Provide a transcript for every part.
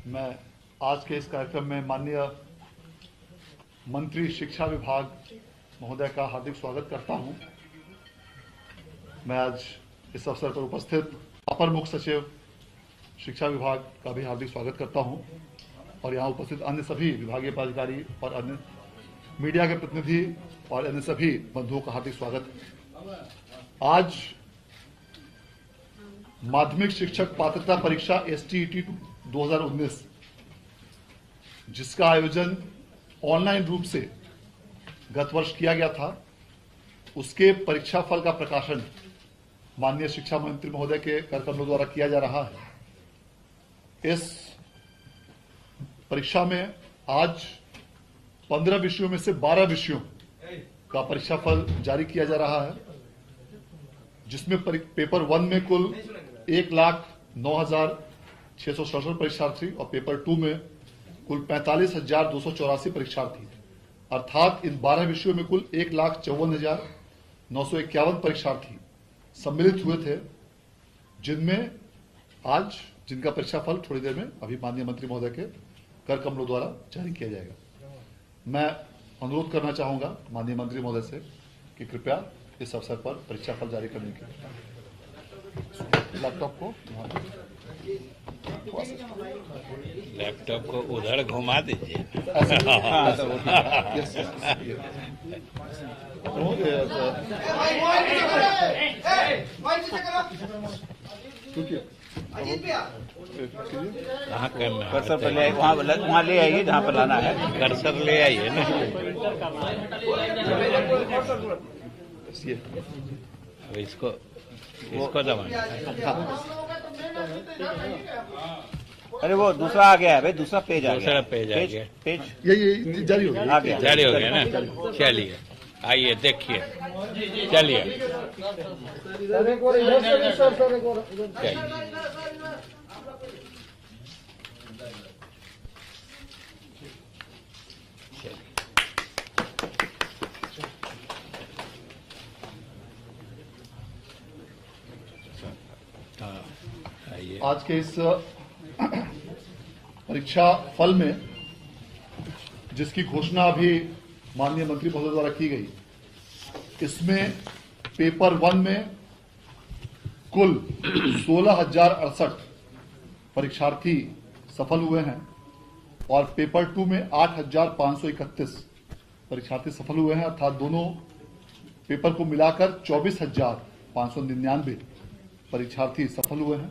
मैं आज के इस कार्यक्रम में माननीय मंत्री शिक्षा विभाग महोदय का हार्दिक स्वागत करता हूं। मैं आज इस अवसर पर उपस्थित अपर मुख्य सचिव शिक्षा विभाग का भी हार्दिक स्वागत करता हूं और यहां उपस्थित अन्य सभी विभागीय पदाधिकारी और अन्य मीडिया के प्रतिनिधि और अन्य सभी बंधुओं का हार्दिक स्वागत है। आज माध्यमिक शिक्षक पात्रता परीक्षा STET 2019 जिसका आयोजन ऑनलाइन रूप से गत वर्ष किया गया था, उसके परीक्षा फल का प्रकाशन माननीय शिक्षा मंत्री महोदय के करकमलों द्वारा किया जा रहा है। इस परीक्षा में आज 15 विषयों में से 12 विषयों का परीक्षा फल जारी किया जा रहा है, जिसमें पेपर 1 में कुल 1,09,667 परीक्षार्थी और पेपर 2 में कुल 45,284 परीक्षार्थी, अर्थात इन 12 विषयों में कुल 1,54,951 परीक्षार्थी सम्मिलित हुए थे, जिनमें आज जिनका परीक्षा फल थोड़ी देर में अभी माननीय मंत्री महोदय के कर कमलों द्वारा जारी किया जाएगा। मैं अनुरोध करना चाहूंगा माननीय मंत्री महोदय से कि कृपया इस अवसर पर परीक्षा फल जारी करने के लैपटॉप को उधर घुमा दीजिए। कहाँ करना कर्सर पर ले वहाँ ले आइए जहाँ पर लाना है। कर्सर ले आइए ना। अब इसको दबाएं। अरे वो दूसरा आ गया है भाई, दूसरा पेज आ गया। दूसरा पेज आ गया। पेज ये जारी हो गया। जारी हो गया ना। चलिए आइए देखिए, चलिए आज के इस परीक्षा फल में जिसकी घोषणा अभी माननीय मंत्री महोदय द्वारा की गई, इसमें पेपर 1 में कुल 16,068 परीक्षार्थी सफल हुए हैं और पेपर 2 में 8,531 परीक्षार्थी सफल हुए हैं, अर्थात दोनों पेपर को मिलाकर 24,599 परीक्षार्थी सफल हुए हैं।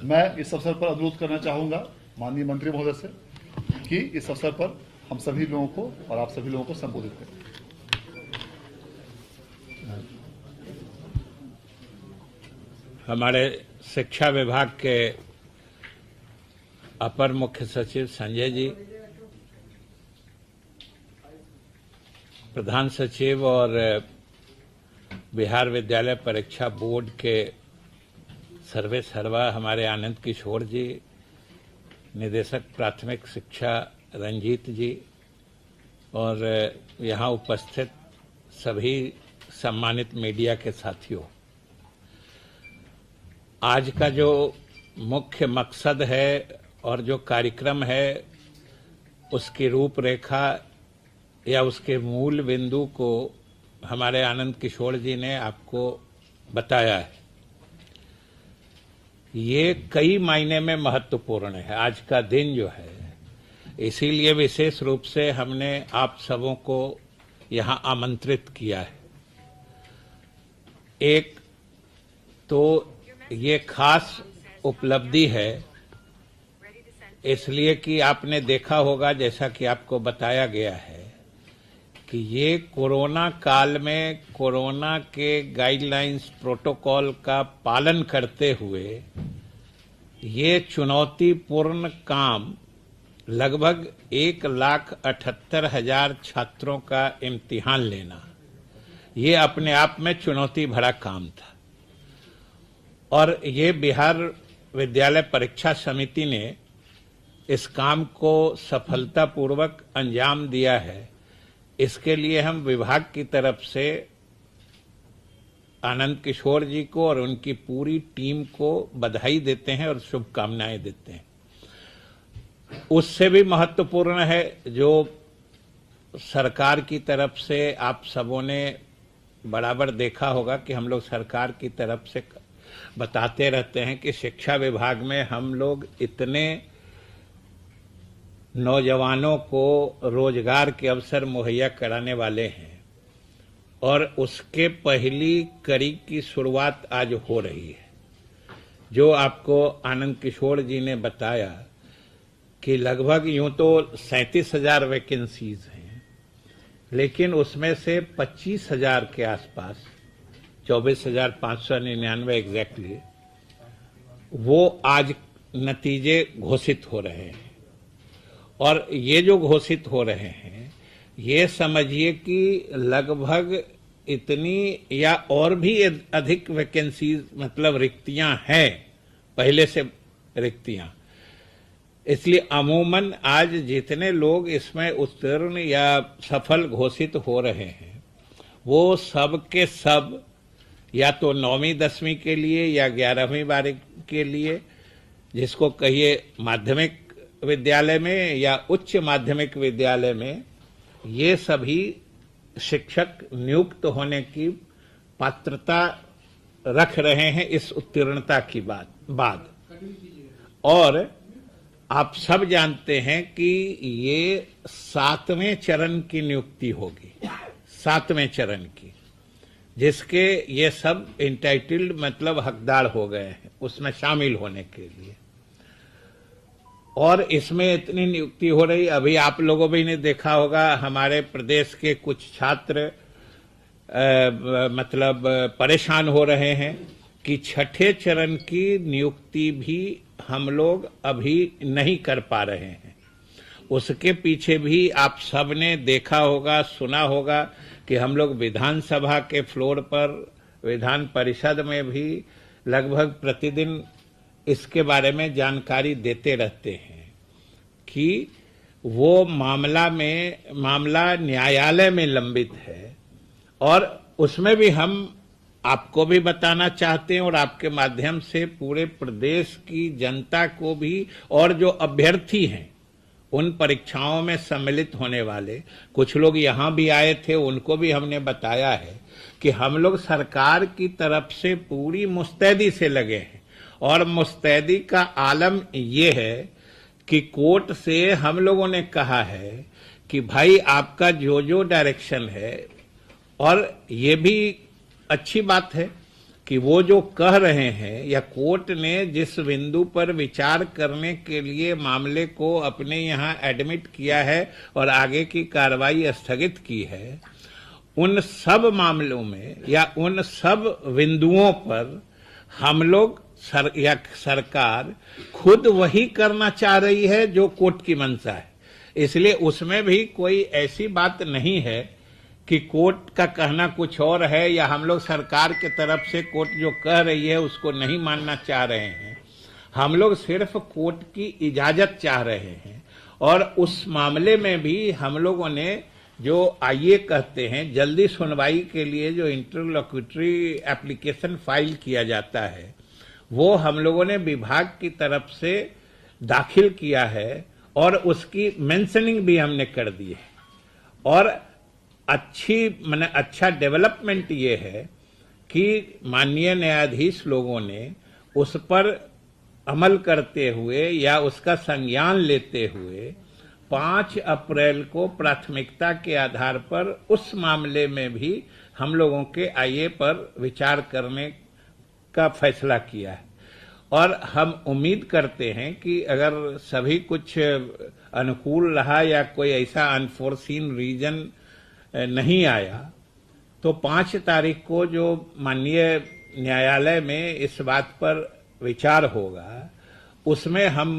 मैं इस अवसर पर अनुरोध करना चाहूंगा माननीय मंत्री महोदय से कि इस अवसर पर हम सभी लोगों को और आप सभी लोगों को संबोधित करें। हमारे शिक्षा विभाग के अपर मुख्य सचिव संजय जी, प्रधान सचिव और बिहार विद्यालय परीक्षा बोर्ड के सर्वे सर्वा हमारे आनंद किशोर जी, निदेशक प्राथमिक शिक्षा रंजीत जी और यहाँ उपस्थित सभी सम्मानित मीडिया के साथियों, आज का जो मुख्य मकसद है और जो कार्यक्रम है उसकी रूपरेखा या उसके मूल बिंदु को हमारे आनंद किशोर जी ने आपको बताया है। ये कई मायने में महत्वपूर्ण है आज का दिन जो है, इसीलिए विशेष रूप से हमने आप सबों को यहाँ आमंत्रित किया है। एक तो ये खास उपलब्धि है इसलिए कि आपने देखा होगा, जैसा कि आपको बताया गया है, कि ये कोरोना काल में कोरोना के गाइडलाइंस प्रोटोकॉल का पालन करते हुए ये चुनौतीपूर्ण काम लगभग 1,78,000 छात्रों का इम्तिहान लेना, ये अपने आप में चुनौती भरा काम था। और ये बिहार विद्यालय परीक्षा समिति ने इस काम को सफलतापूर्वक अंजाम दिया है। इसके लिए हम विभाग की तरफ से आनंद किशोर जी को और उनकी पूरी टीम को बधाई देते हैं और शुभकामनाएं देते हैं। उससे भी महत्वपूर्ण है जो सरकार की तरफ से आप सबों ने बराबर देखा होगा कि हम लोग सरकार की तरफ से बताते रहते हैं कि शिक्षा विभाग में हम लोग इतने नौजवानों को रोजगार के अवसर मुहैया कराने वाले हैं और उसके पहली कड़ी की शुरुआत आज हो रही है। जो आपको आनंद किशोर जी ने बताया कि लगभग यूं तो 37,000 वैकेंसीज हैं, लेकिन उसमें से 25,000 के आसपास 24,599 एग्जैक्टली वो आज नतीजे घोषित हो रहे हैं। और ये जो घोषित हो रहे हैं ये समझिए कि लगभग इतनी या और भी अधिक वैकेंसीज मतलब रिक्तियां हैं, पहले से रिक्तियां। इसलिए अमूमन आज जितने लोग इसमें उत्तीर्ण या सफल घोषित हो रहे हैं वो सब के सब या तो 9वीं 10वीं के लिए या 11वीं 12वीं के लिए, जिसको कहिए माध्यमिक विद्यालय में या उच्च माध्यमिक विद्यालय में, ये सभी शिक्षक नियुक्त होने की पात्रता रख रहे हैं इस उत्तीर्णता की बाद। और आप सब जानते हैं कि ये 7वें चरण की नियुक्ति होगी, 7वें चरण की, जिसके ये सब इंटाइटल्ड मतलब हकदार हो गए हैं उसमें शामिल होने के लिए। और इसमें इतनी नियुक्ति हो रही, अभी आप लोगों भी ने देखा होगा हमारे प्रदेश के कुछ छात्र मतलब परेशान हो रहे हैं कि 6ठे चरण की नियुक्ति भी हम लोग अभी नहीं कर पा रहे हैं। उसके पीछे भी आप सब ने देखा होगा, सुना होगा कि हम लोग विधानसभा के फ्लोर पर, विधान परिषद में भी लगभग प्रतिदिन इसके बारे में जानकारी देते रहते हैं कि वो मामला न्यायालय में लंबित है। और उसमें भी हम आपको भी बताना चाहते हैं और आपके माध्यम से पूरे प्रदेश की जनता को भी, और जो अभ्यर्थी हैं उन परीक्षाओं में सम्मिलित होने वाले कुछ लोग यहाँ भी आए थे, उनको भी हमने बताया है कि हम लोग सरकार की तरफ से पूरी मुस्तैदी से लगे हैं। और मुस्तैदी का आलम ये है कि कोर्ट से हम लोगों ने कहा है कि भाई आपका जो जो डायरेक्शन है, और ये भी अच्छी बात है कि वो जो कह रहे हैं या कोर्ट ने जिस बिंदु पर विचार करने के लिए मामले को अपने यहाँ एडमिट किया है और आगे की कार्रवाई स्थगित की है, उन सब मामलों में या उन सब बिंदुओं पर हम लोग सरकार खुद वही करना चाह रही है जो कोर्ट की मंशा है। इसलिए उसमें भी कोई ऐसी बात नहीं है कि कोर्ट का कहना कुछ और है या हम लोग सरकार के तरफ से कोर्ट जो कह रही है उसको नहीं मानना चाह रहे हैं। हम लोग सिर्फ कोर्ट की इजाजत चाह रहे हैं। और उस मामले में भी हम लोगों ने जो आइए कहते हैं जल्दी सुनवाई के लिए जो इंटरलोक्यूटरी एप्लीकेशन फाइल किया जाता है, वो हम लोगों ने विभाग की तरफ से दाखिल किया है और उसकी मेंशनिंग भी हमने कर दी है। और अच्छा डेवलपमेंट ये है कि माननीय न्यायाधीश लोगों ने उस पर अमल करते हुए या उसका संज्ञान लेते हुए 5 अप्रैल को प्राथमिकता के आधार पर उस मामले में भी हम लोगों के आईए पर विचार करने का फैसला किया है। और हम उम्मीद करते हैं कि अगर सभी कुछ अनुकूल रहा या कोई ऐसा अनफोर्सीन रीजन नहीं आया तो 5 तारीख को जो माननीय न्यायालय में इस बात पर विचार होगा, उसमें हम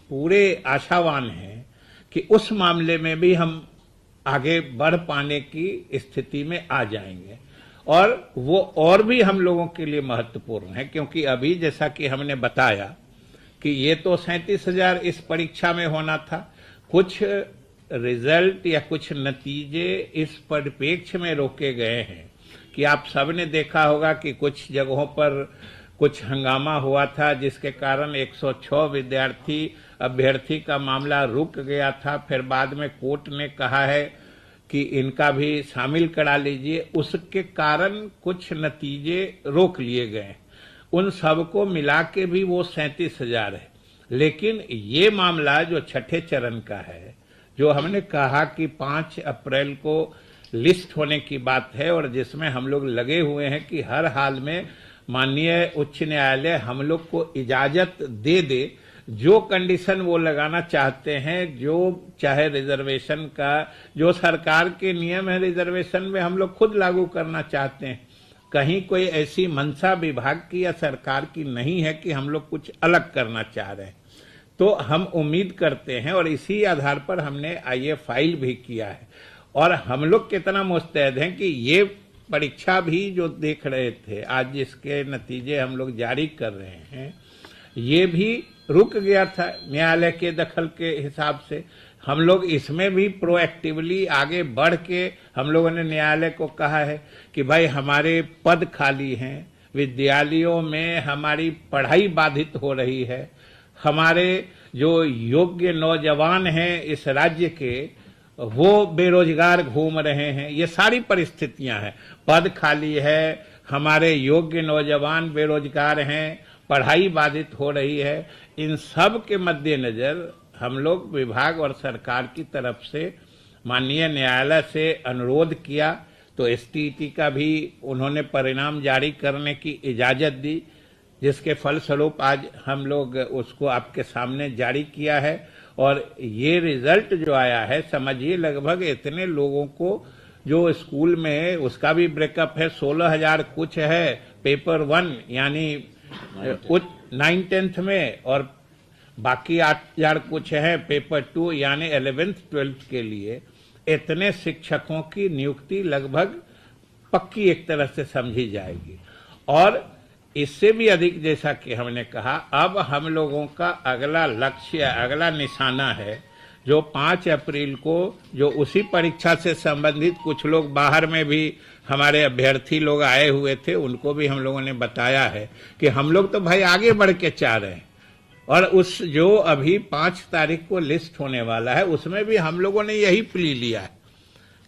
पूरे आशावान हैं कि उस मामले में भी हम आगे बढ़ पाने की स्थिति में आ जाएंगे। और वो और भी हम लोगों के लिए महत्वपूर्ण है, क्योंकि अभी जैसा कि हमने बताया कि ये तो 37,000 इस परीक्षा में होना था, कुछ रिजल्ट या कुछ नतीजे इस परिप्रेक्ष्य में रोके गए हैं कि आप सबने देखा होगा कि कुछ जगहों पर कुछ हंगामा हुआ था, जिसके कारण 106 अभ्यर्थी का मामला रुक गया था। फिर बाद में कोर्ट ने कहा है कि इनका भी शामिल करा लीजिए। उसके कारण कुछ नतीजे रोक लिए गए। उन सबको मिला के भी वो 37,000 है। लेकिन ये मामला जो छठे चरण का है, जो हमने कहा कि 5 अप्रैल को लिस्ट होने की बात है, और जिसमें हम लोग लगे हुए हैं कि हर हाल में माननीय उच्च न्यायालय हम लोग को इजाजत दे दे, जो कंडीशन वो लगाना चाहते हैं, जो चाहे रिजर्वेशन का जो सरकार के नियम है रिजर्वेशन में, हम लोग खुद लागू करना चाहते हैं। कहीं कोई ऐसी मंशा विभाग की या सरकार की नहीं है कि हम लोग कुछ अलग करना चाह रहे हैं। तो हम उम्मीद करते हैं, और इसी आधार पर हमने आईए फाइल भी किया है। और हम लोग कितना मुस्तैद हैं कि ये परीक्षा भी जो देख रहे थे, आज जिसके नतीजे हम लोग जारी कर रहे हैं, ये भी रुक गया था न्यायालय के दखल के हिसाब से। हम लोग इसमें भी प्रोएक्टिवली आगे बढ़ के हम लोगों ने न्यायालय को कहा है कि भाई हमारे पद खाली हैं, विद्यालयों में हमारी पढ़ाई बाधित हो रही है, हमारे जो योग्य नौजवान हैं इस राज्य के वो बेरोजगार घूम रहे हैं। ये सारी परिस्थितियां हैं, पद खाली है, हमारे योग्य नौजवान बेरोजगार हैं, पढ़ाई बाधित हो रही है। इन सब के मद्देनजर हम लोग विभाग और सरकार की तरफ से माननीय न्यायालय से अनुरोध किया, तो एसटीईटी का भी उन्होंने परिणाम जारी करने की इजाजत दी, जिसके फलस्वरूप आज हम लोग उसको आपके सामने जारी किया है। और ये रिजल्ट जो आया है, समझिए लगभग इतने लोगों को जो स्कूल में, उसका भी ब्रेकअप है, 16,000 कुछ है पेपर 1 यानी 9th-10th में, और बाकी 8,000 कुछ है पेपर 2 यानी 11th-12th के लिए। इतने शिक्षकों की नियुक्ति लगभग पक्की एक तरह से समझी जाएगी। और इससे भी अधिक, जैसा कि हमने कहा, अब हम लोगों का अगला लक्ष्य, अगला निशाना है जो 5 अप्रैल को, जो उसी परीक्षा से संबंधित कुछ लोग बाहर में भी हमारे अभ्यर्थी लोग आए हुए थे, उनको भी हम लोगों ने बताया है कि हम लोग तो भाई आगे बढ़ के चाह रहे हैं। और उस जो अभी 5 तारीख को लिस्ट होने वाला है, उसमें भी हम लोगों ने यही प्ली लिया है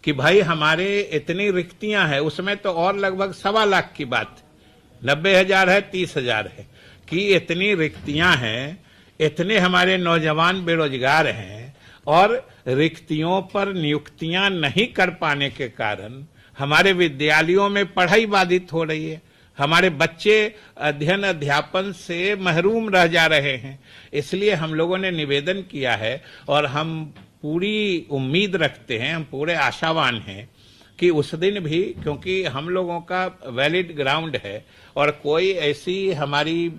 कि भाई हमारे इतनी रिक्तियां हैं, उसमें तो और लगभग 1.25 लाख की बात, 90,000 है, 30,000 है कि इतनी रिक्तियां हैं, इतने हमारे नौजवान बेरोजगार हैं, और रिक्तियों पर नियुक्तियां नहीं कर पाने के कारण हमारे विद्यालयों में पढ़ाई बाधित हो रही है, हमारे बच्चे अध्ययन अध्यापन से महरूम रह जा रहे हैं। इसलिए हम लोगों ने निवेदन किया है, और हम पूरी उम्मीद रखते हैं, हम पूरे आशावान हैं कि उस दिन भी, क्योंकि हम लोगों का वैलिड ग्राउंड है और कोई ऐसी हमारी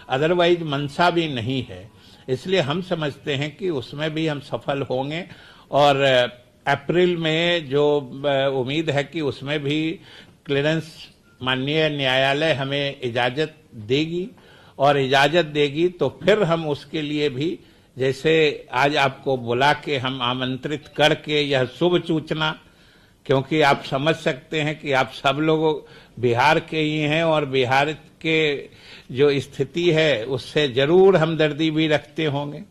अदरवाइज मंशा भी नहीं है, इसलिए हम समझते हैं कि उसमें भी हम सफल होंगे। और अप्रैल में जो उम्मीद है कि उसमें भी क्लियरेंस माननीय न्यायालय हमें इजाजत देगी, और इजाजत देगी तो फिर हम उसके लिए भी, जैसे आज आपको बुला के हम आमंत्रित करके यह शुभ सूचना, क्योंकि आप समझ सकते हैं कि आप सब लोग बिहार के ही हैं, और बिहार के जो स्थिति है उससे जरूर हमदर्दी भी रखते होंगे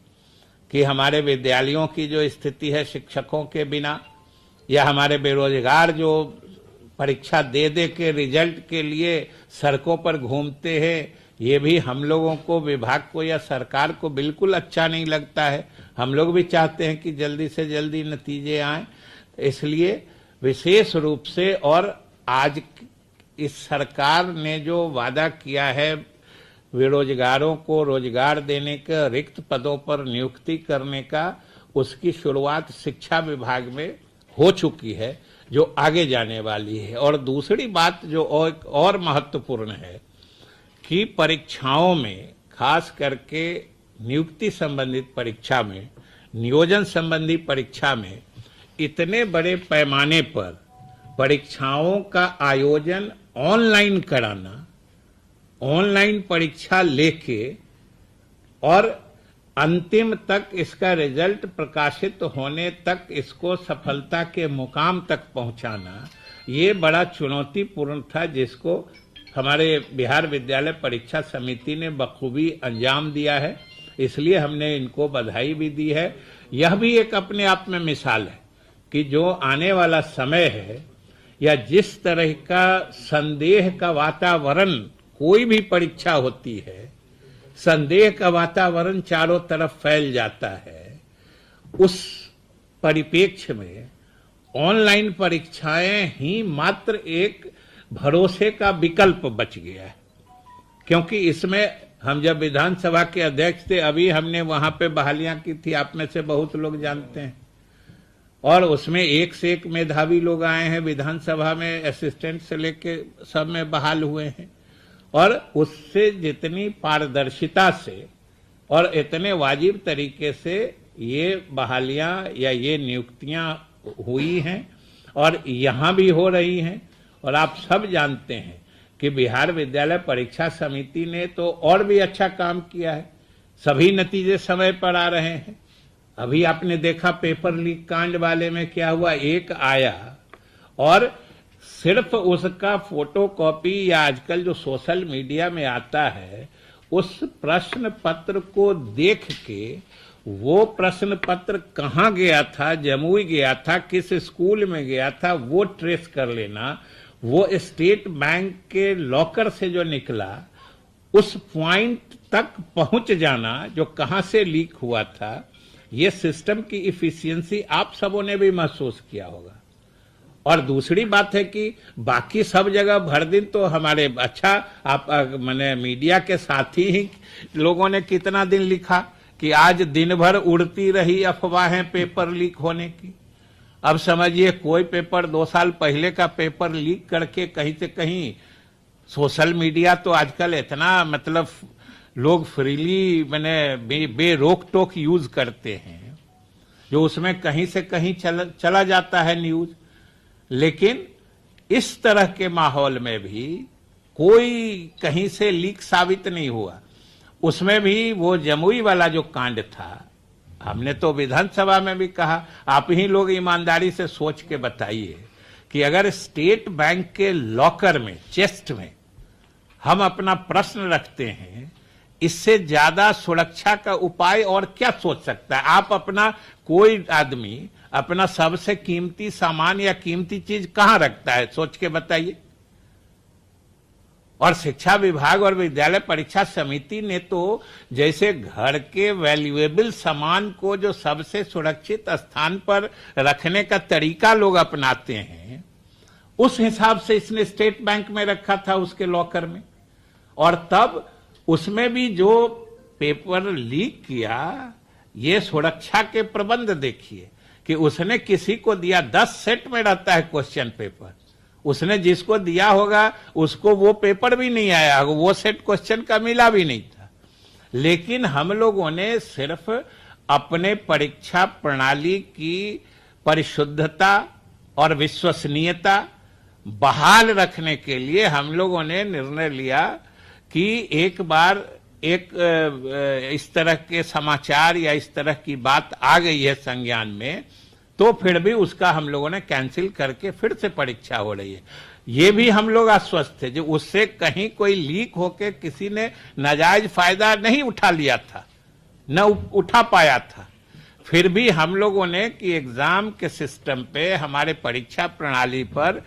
कि हमारे विद्यालयों की जो स्थिति है शिक्षकों के बिना, या हमारे बेरोजगार जो परीक्षा दे दे के रिजल्ट के लिए सड़कों पर घूमते हैं, ये भी हम लोगों को, विभाग को या सरकार को बिल्कुल अच्छा नहीं लगता है। हम लोग भी चाहते हैं कि जल्दी से जल्दी नतीजे आएं। इसलिए विशेष रूप से, और आज इस सरकार ने जो वादा किया है बेरोजगारों को रोजगार देने का, रिक्त पदों पर नियुक्ति करने का, उसकी शुरुआत शिक्षा विभाग में हो चुकी है, जो आगे जाने वाली है। और दूसरी बात जो और महत्वपूर्ण है कि परीक्षाओं में, खास करके नियुक्ति संबंधित परीक्षा में, नियोजन संबंधी परीक्षा में, इतने बड़े पैमाने पर परीक्षाओं का आयोजन ऑनलाइन कराना, ऑनलाइन परीक्षा लेके और अंतिम तक इसका रिजल्ट प्रकाशित होने तक इसको सफलता के मुकाम तक पहुंचाना, ये बड़ा चुनौतीपूर्ण था, जिसको हमारे बिहार विद्यालय परीक्षा समिति ने बखूबी अंजाम दिया है। इसलिए हमने इनको बधाई भी दी है। यह भी एक अपने आप में मिसाल है कि जो आने वाला समय है या जिस तरह का संदेह का वातावरण कोई भी परीक्षा होती है, संदेह का वातावरण चारों तरफ फैल जाता है, उस परिप्रेक्ष्य में ऑनलाइन परीक्षाएं ही मात्र एक भरोसे का विकल्प बच गया है। क्योंकि इसमें हम जब विधानसभा के अध्यक्ष थे, अभी हमने वहां पे बहालियां की थी, आप में से बहुत लोग जानते हैं, और उसमें एक से एक मेधावी लोग आए हैं विधानसभा में, असिस्टेंट से लेके सब में बहाल हुए हैं। और उससे जितनी पारदर्शिता से और इतने वाजिब तरीके से ये बहालियां या ये नियुक्तियां हुई हैं और यहां भी हो रही हैं। और आप सब जानते हैं कि बिहार विद्यालय परीक्षा समिति ने तो और भी अच्छा काम किया है। सभी नतीजे समय पर आ रहे हैं। अभी आपने देखा पेपर लीक कांड वाले में क्या हुआ, एक आया और सिर्फ उसका फोटो कॉपी या आजकल जो सोशल मीडिया में आता है, उस प्रश्न पत्र को देख के वो प्रश्न पत्र कहाँ गया था, जमुई गया था, किस स्कूल में गया था, वो ट्रेस कर लेना, वो स्टेट बैंक के लॉकर से जो निकला उस पॉइंट तक पहुंच जाना जो कहां से लीक हुआ था, ये सिस्टम की इफिशियंसी आप सबों ने भी महसूस किया होगा। और दूसरी बात है कि बाकी सब जगह भर दिन तो हमारे अच्छा आप मैंने मीडिया के साथी ही लोगों ने कितना दिन लिखा कि आज दिन भर उड़ती रही अफवाहें पेपर लीक होने की। अब समझिए कोई पेपर 2 साल पहले का पेपर लीक करके कहीं से कहीं, सोशल मीडिया तो आजकल इतना मतलब लोग फ्रीली मैंने बेरोक टोक यूज करते हैं, जो उसमें कहीं से कहीं चला जाता है न्यूज। लेकिन इस तरह के माहौल में भी कोई कहीं से लीक साबित नहीं हुआ। उसमें भी वो जमुई वाला जो कांड था, हमने तो विधानसभा में भी कहा, आप ही लोग ईमानदारी से सोच के बताइए कि अगर स्टेट बैंक के लॉकर में, चेस्ट में हम अपना प्रश्न रखते हैं, इससे ज्यादा सुरक्षा का उपाय और क्या सोच सकता है? आप अपना, कोई आदमी अपना सबसे कीमती सामान या कीमती चीज कहां रखता है, सोच के बताइए। और शिक्षा विभाग और विद्यालय परीक्षा समिति ने तो जैसे घर के वैल्यूएबल सामान को जो सबसे सुरक्षित स्थान पर रखने का तरीका लोग अपनाते हैं, उस हिसाब से इसने स्टेट बैंक में रखा था उसके लॉकर में। और तब उसमें भी जो पेपर लीक किया, ये सुरक्षा के प्रबंध देखिए कि उसने किसी को दिया, 10 सेट में रहता है क्वेश्चन पेपर, उसने जिसको दिया होगा उसको वो पेपर भी नहीं आया होगा, वो सेट क्वेश्चन का मिला भी नहीं था। लेकिन हम लोगों ने सिर्फ अपने परीक्षा प्रणाली की परिशुद्धता और विश्वसनीयता बहाल रखने के लिए हम लोगों ने निर्णय लिया कि एक बार एक इस तरह के समाचार या इस तरह की बात आ गई है संज्ञान में, तो फिर भी उसका हम लोगों ने कैंसिल करके फिर से परीक्षा हो रही है। ये भी हम लोग आश्वस्त थे जो उससे कहीं कोई लीक होके किसी ने नाजायज फायदा नहीं उठा लिया था, न उठा पाया था। फिर भी हम लोगों ने कि एग्जाम के सिस्टम पे, हमारे परीक्षा प्रणाली पर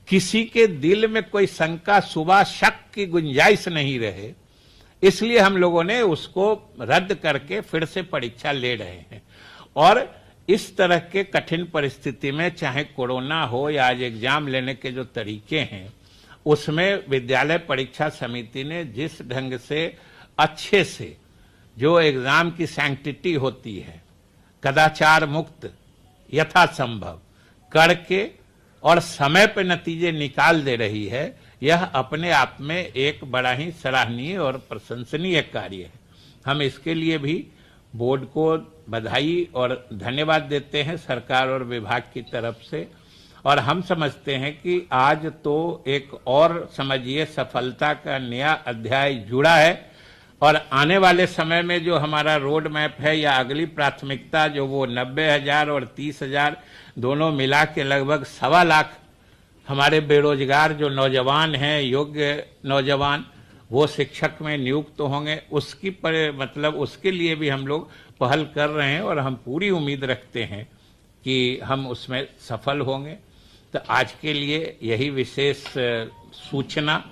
किसी के दिल में कोई शंका, शुबा, शक की गुंजाइश नहीं रहे, इसलिए हम लोगों ने उसको रद्द करके फिर से परीक्षा ले रहे हैं। और इस तरह के कठिन परिस्थिति में, चाहे कोरोना हो या आज एग्जाम लेने के जो तरीके हैं, उसमें विद्यालय परीक्षा समिति ने जिस ढंग से अच्छे से जो एग्जाम की सैंक्टिटी होती है, कदाचार मुक्त यथासंभव करके और समय पर नतीजे निकाल दे रही है, यह अपने आप में एक बड़ा ही सराहनीय और प्रशंसनीय कार्य है। हम इसके लिए भी बोर्ड को बधाई और धन्यवाद देते हैं सरकार और विभाग की तरफ से। और हम समझते हैं कि आज तो एक और समझिए सफलता का नया अध्याय जुड़ा है, और आने वाले समय में जो हमारा रोड मैप है या अगली प्राथमिकता जो वो 90,000 और 30,000 दोनों मिला के लगभग 1.25 लाख हमारे बेरोजगार जो नौजवान हैं, योग्य नौजवान, वो शिक्षक में नियुक्त होंगे। उसकी मतलब उसके लिए भी हम लोग पहल कर रहे हैं और हम पूरी उम्मीद रखते हैं कि हम उसमें सफल होंगे। तो आज के लिए यही विशेष सूचना,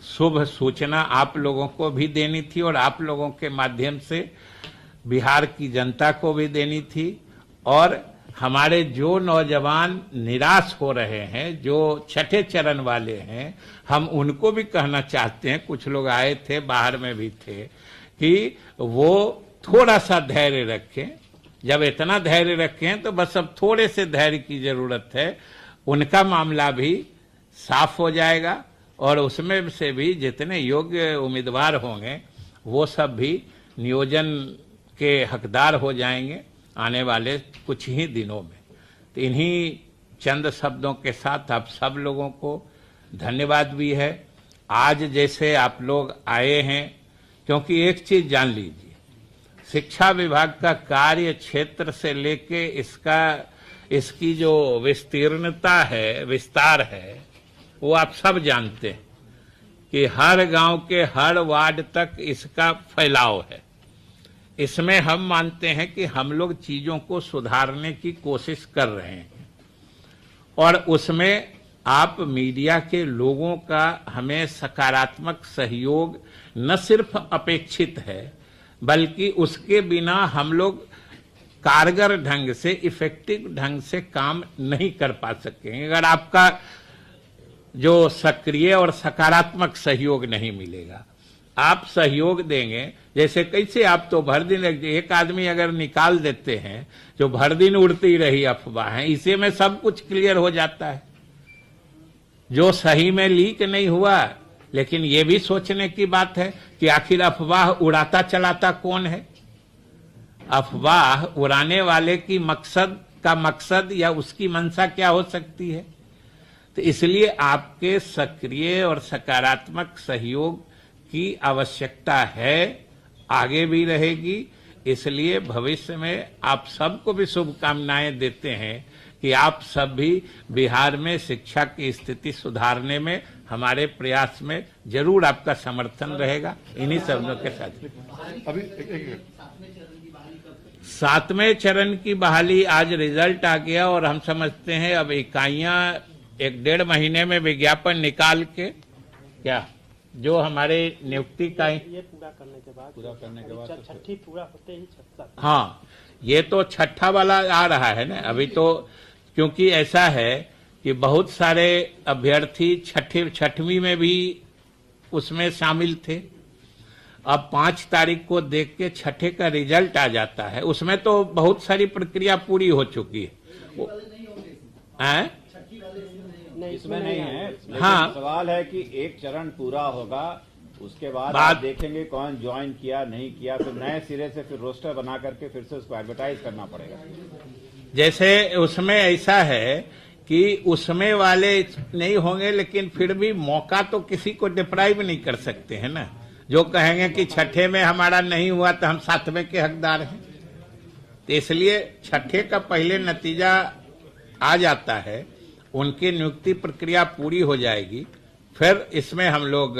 शुभ सूचना आप लोगों को भी देनी थी और आप लोगों के माध्यम से बिहार की जनता को भी देनी थी। और हमारे जो नौजवान निराश हो रहे हैं, जो छठे चरण वाले हैं, हम उनको भी कहना चाहते हैं, कुछ लोग आए थे, बाहर में भी थे, कि वो थोड़ा सा धैर्य रखें। जब इतना धैर्य रखें तो बस अब थोड़े से धैर्य की जरूरत है, उनका मामला भी साफ हो जाएगा और उसमें से भी जितने योग्य उम्मीदवार होंगे वो सब भी नियोजन के हकदार हो जाएंगे आने वाले कुछ ही दिनों में। तो इन्हीं चंद शब्दों के साथ आप सब लोगों को धन्यवाद भी है। आज जैसे आप लोग आए हैं, क्योंकि एक चीज जान लीजिए, शिक्षा विभाग का कार्य क्षेत्र से लेके इसकी जो विस्तीर्णता है, विस्तार है, वो आप सब जानते हैं कि हर गांव के हर वार्ड तक इसका फैलाव है। इसमें हम मानते हैं कि हम लोग चीजों को सुधारने की कोशिश कर रहे हैं और उसमें आप मीडिया के लोगों का हमें सकारात्मक सहयोग न सिर्फ अपेक्षित है, बल्कि उसके बिना हम लोग कारगर ढंग से, इफेक्टिव ढंग से काम नहीं कर पा सकेंगे अगर आपका जो सक्रिय और सकारात्मक सहयोग नहीं मिलेगा। आप सहयोग देंगे, जैसे कैसे आप तो भर दिन एक आदमी अगर निकाल देते हैं, जो भर दिन उड़ती रही अफवाहें, इसी में सब कुछ क्लियर हो जाता है। जो सही में लीक नहीं हुआ, लेकिन ये भी सोचने की बात है कि आखिर अफवाह उड़ाता चलाता कौन है। अफवाह उड़ाने वाले की मकसद या उसकी मंशा क्या हो सकती है। तो इसलिए आपके सक्रिय और सकारात्मक सहयोग की आवश्यकता है, आगे भी रहेगी। इसलिए भविष्य में आप सबको भी शुभकामनाएं देते हैं कि आप सब भी बिहार में शिक्षा की स्थिति सुधारने में हमारे प्रयास में जरूर आपका समर्थन रहेगा। इन्हीं शब्दों के साथ अभी 7वें चरण की बहाली आज रिजल्ट आ गया और हम समझते हैं अब इकाइयां 1-1.5 महीने में विज्ञापन निकाल के, क्या जो हमारे नियुक्ति का ये पूरा करने के बाद छठी पूरा होते ही छठा। हाँ, ये तो छठा वाला आ रहा है ना अभी तो, क्योंकि ऐसा है कि बहुत सारे अभ्यर्थी छठवीं में भी उसमें शामिल थे। अब 5 तारीख को देख के छठे का रिजल्ट आ जाता है, उसमें तो बहुत सारी प्रक्रिया पूरी हो चुकी है। इसमें नहीं है, लेकिन हाँ, सवाल है कि एक चरण पूरा होगा, उसके बाद आप देखेंगे कौन ज्वाइन किया नहीं किया, फिर नए सिरे से फिर रोस्टर बना करके फिर से उसको एडवर्टाइज करना पड़ेगा। जैसे उसमें ऐसा है कि उसमें वाले नहीं होंगे, लेकिन फिर भी मौका तो किसी को डिप्राइव नहीं कर सकते हैं ना। जो कहेंगे कि छठे में हमारा नहीं हुआ तो हम 7वें के हकदार हैं। तो इसलिए छठे का पहले नतीजा आ जाता है, उनकी नियुक्ति प्रक्रिया पूरी हो जाएगी, फिर इसमें हम लोग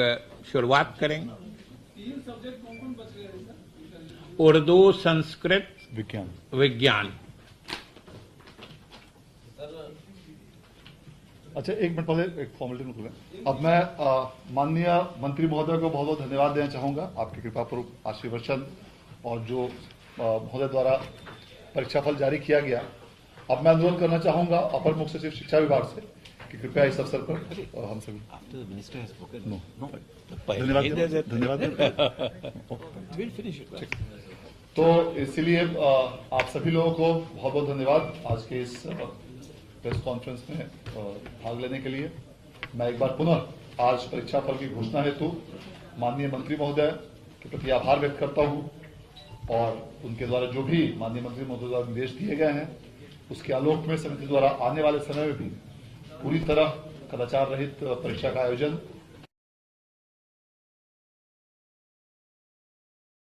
शुरुआत करेंगे। 3 सब्जेक्ट कौन बच गए सर? उर्दू, संस्कृत, विज्ञान। अच्छा, 1 मिनट पहले एक फॉर्मेलिटी में अब मैं माननीय मंत्री महोदय को बहुत बहुत धन्यवाद देना चाहूंगा, आपकी कृपा पूर्वक आशीर्वचन और जो महोदय द्वारा परीक्षाफल जारी किया गया। अब मैं अनुरोध करना चाहूंगा अपर मुख्य सचिव शिक्षा विभाग से कि कृपया इस अवसर पर हम सभी धन्यवाद। तो इसलिए आप सभी लोगों को बहुत बहुत धन्यवाद आज के इस प्रेस कॉन्फ्रेंस में भाग लेने के लिए। मैं एक बार पुनः आज परीक्षा फल की घोषणा हेतु माननीय मंत्री महोदय के प्रति आभार व्यक्त करता हूं और उनके द्वारा जो भी माननीय मंत्री महोदय द्वारा निर्देश दिए गए हैं उसके आलोक में समिति द्वारा आने वाले समय में भी पूरी तरह कदाचार रहित परीक्षा का आयोजन